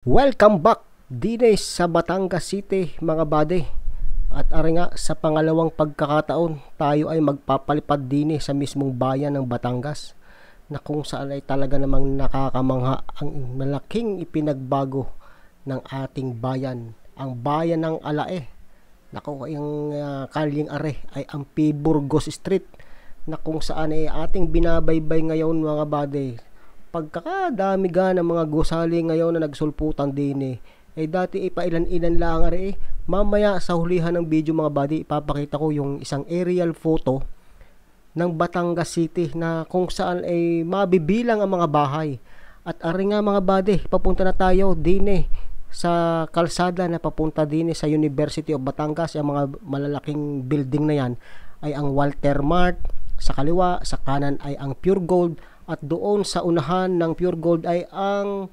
Welcome back dine sa Batangas City mga bade. At ari nga sa pangalawang pagkakataon tayo ay magpapalipad dine sa mismong bayan ng Batangas na kung saan ay talaga namang nakakamangha ang malaking ipinagbago ng ating bayan. Ang bayan ng Alae. Nako, yung kalyeng are ay ang P. Burgos Street na kung saan ay ating binabaybay ngayon mga bade. Pagkakadami ga ng mga gusali ngayon na nagsulputan din dati ipailan-ilan lang are mamaya sa hulihan ng video mga buddy ipapakita ko yung isang aerial photo ng Batangas City na kung saan ay mabibilang ang mga bahay. At ari nga mga buddy, papunta na tayo din sa kalsada na papunta din sa University of Batangas. Ang mga malalaking building na yan ay ang Walter Mart, sa kaliwa, sa kanan ay ang Pure Gold, at doon sa unahan ng Pure Gold ay ang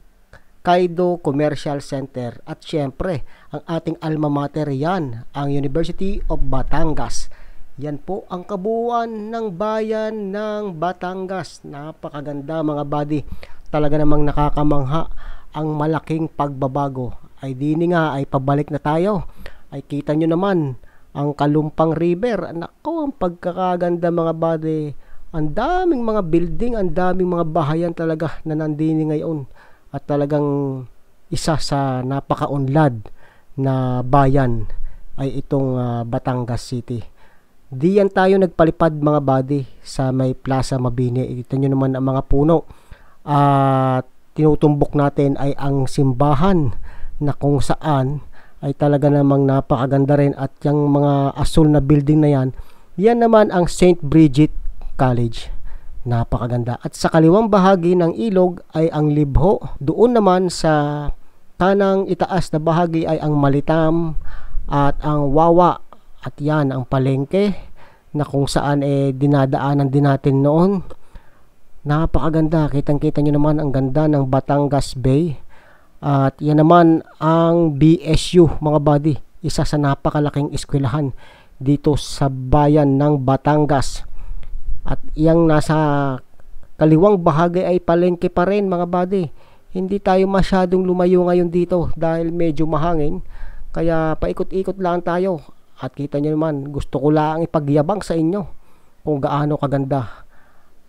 Kaido Commercial Center. At syempre, ang ating alma mater yan, ang University of Batangas. Yan po ang kabuuan ng bayan ng Batangas. Napakaganda mga buddy. Talaga namang nakakamangha ang malaking pagbabago. Ay dini nga ay pabalik na tayo. Ay kita nyo naman ang Kalumpang River. Nako, ang pagkakaganda mga buddy. Ang daming mga building, ang daming mga bahayan talaga na nandini ngayon. At talagang isa sa napakaunlad na bayan ay itong Batangas City. Diyan tayo nagpalipad mga buddy sa may Plaza Mabini. Ito nyo naman ang mga puno. At tinutumbok natin ay ang simbahan na kung saan ay talaga namang napakaganda rin. At yung mga asul na building na yan, yan naman ang St. Bridget College. Napakaganda. At sa kaliwang bahagi ng ilog ay ang Libho. Doon naman sa kanang itaas na bahagi ay ang Malitam at ang Wawa. At yan ang palengke na kung saan dinadaanan din natin noon. Napakaganda. Kitang-kita nyo naman ang ganda ng Batangas Bay. At yan naman ang BSU mga buddy. Isa sa napakalaking eskwelahan dito sa bayan ng Batangas. At yang nasa kaliwang bahagi ay palengke pa rin mga buddy. Hindi tayo masyadong lumayo ngayon dito dahil medyo mahangin. Kaya paikot-ikot lang tayo. At kita nyo naman, gusto ko lang ipagyabang sa inyo kung gaano kaganda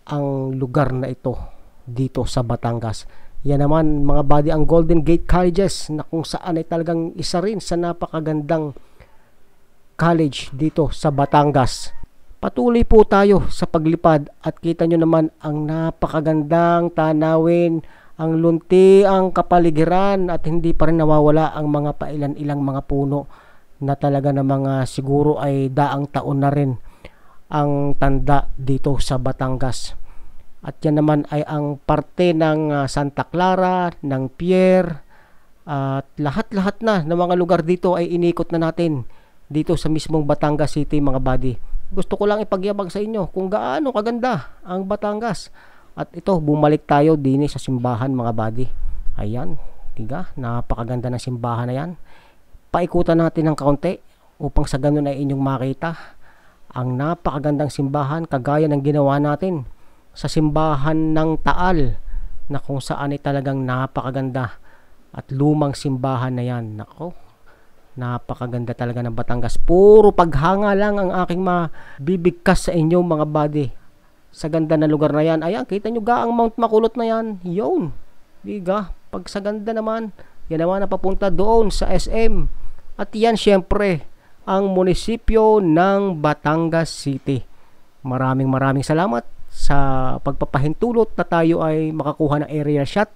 ang lugar na ito dito sa Batangas. Yan naman mga buddy ang Golden Gate Colleges na kung saan ay talagang isa rin sa napakagandang college dito sa Batangas. Patuloy po tayo sa paglipad at kita nyo naman ang napakagandang tanawin, ang lunti, ang kapaligiran at hindi pa rin nawawala ang mga pailan-ilang mga puno na talaga na mga siguro ay daang taon na rin ang tanda dito sa Batangas. At yan naman ay ang parte ng Santa Clara, ng Pierre at lahat-lahat na ng mga lugar dito ay inikot na natin dito sa mismong Batangas City mga buddy. Gusto ko lang ipagyabang sa inyo kung gaano kaganda ang Batangas. At ito, bumalik tayo din sa simbahan mga buddy. Ayan, tiga, napakaganda ng simbahan na yan. Paikutan natin ng kaunti upang sa ganun ay inyong makita ang napakagandang simbahan kagaya ng ginawa natin sa simbahan ng Taal na kung saan ay talagang napakaganda at lumang simbahan na yan. Nako, napakaganda talaga ng Batangas. Puro paghanga lang ang aking mabibigkas sa inyo mga buddy. Sa ganda na lugar na yan. Ayan, kita nyo ga ang Mount Makulot na yan. Yun. Diga. Pag sa ganda naman, yan naman na papunta doon sa SM. At yan syempre, ang munisipyo ng Batangas City. Maraming salamat sa pagpapahintulot na tayo ay makakuha ng area shot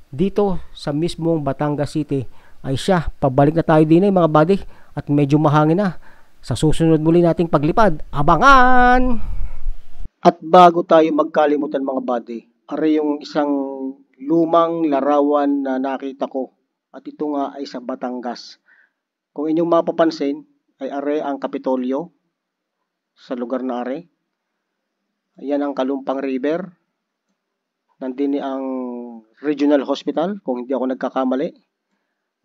dito sa mismong Batangas City. Ay siya, pabalik na tayo din mga buddy at medyo mahangin na. Sa susunod muli nating paglipad, abangan! At bago tayo magkalimutan mga buddy, ari yung isang lumang larawan na nakita ko at ito nga ay sa Batangas. Kung inyong mapapansin ay are ang Kapitolyo sa lugar na are. Ayan ang Kalumpang River. Nandini ang Regional Hospital kung hindi ako nagkakamali.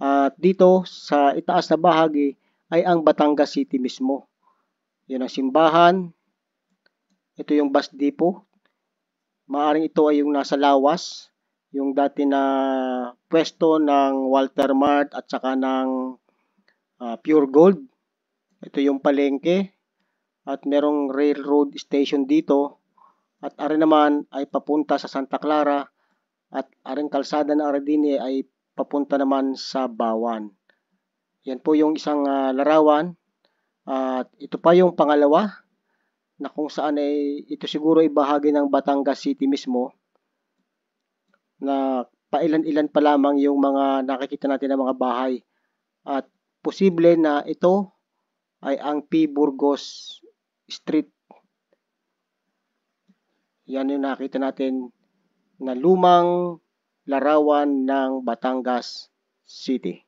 At dito sa itaas na bahagi ay ang Batangas City mismo. Yan ang simbahan. Ito yung bus depot. Maaring ito ay yung nasa lawas yung dati na pwesto ng Walter Mart at saka ng Pure Gold. Ito yung palengke at merong railroad station dito at ari naman ay papunta sa Santa Clara at aring kalsada na ari din ay papunta naman sa Bawan. Yan po yung isang larawan at ito pa yung pangalawa na kung saan ay ito siguro ay bahagi ng Batangas City mismo na pailan-ilan pa lamang yung mga nakikita natin ng mga bahay at posible na ito ay ang P. Burgos Street. Yan yung nakita natin na lumang larawan ng Batangas City.